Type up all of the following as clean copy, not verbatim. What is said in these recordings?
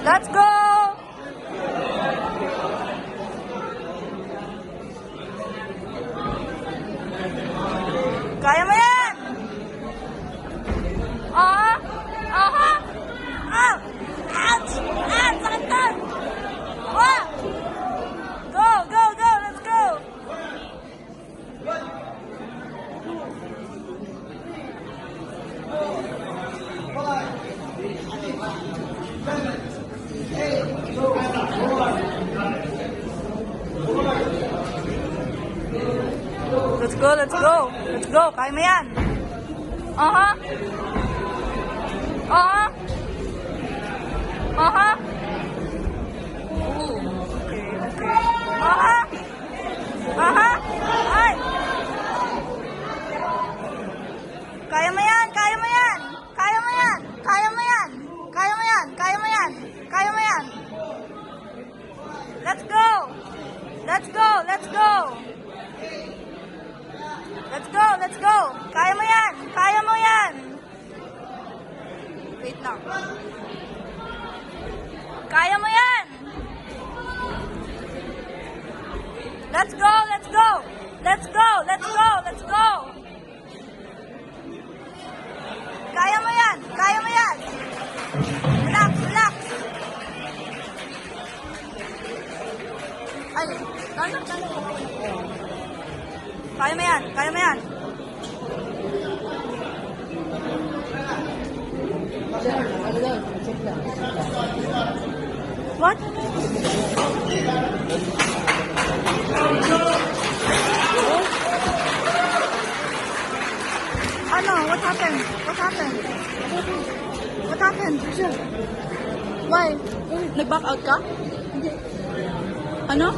Let's go! Kaya mo yan! Aha! Aha! Ah! Ouch! Ah! Sakit ka! Ah! Go! Go! Go! Let's go! Let's go, let's go. Let's go. Kaya mo yan. Aha. Aha. Aha. Okay, okay. Aha. Aha. Ay. Kaya mo yan, kaya mo yan. Kaya mo yan. Kaya mo yan. Kaya mo yan. Kaya mo yan. Kaya mo yan. Let's go. Let's go. Let's go. Let's go, let's go. Kaya mo yan. Kaya mo yan. Wait lang. Kaya mo yan. Let's go, let's go. Let's go, let's go, let's go. Kaya mo yan. Kaya mo yan. Relax, relax. Ay, tanak. Kaya mo yan. Kaya mo yan. What? Ano? What happened? What happened? What happened? Why? Nag-back out ka? Ano?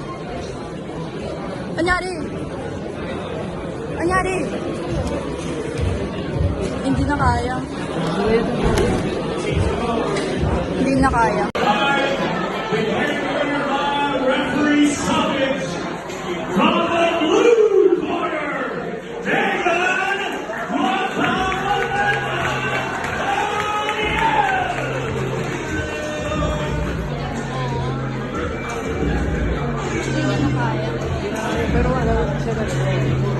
Anyari? Anyari? Hindi na kaya. Hindi na kaya. Referee stoppage from the blue corner, David Hindi na kaya. Pero ano siya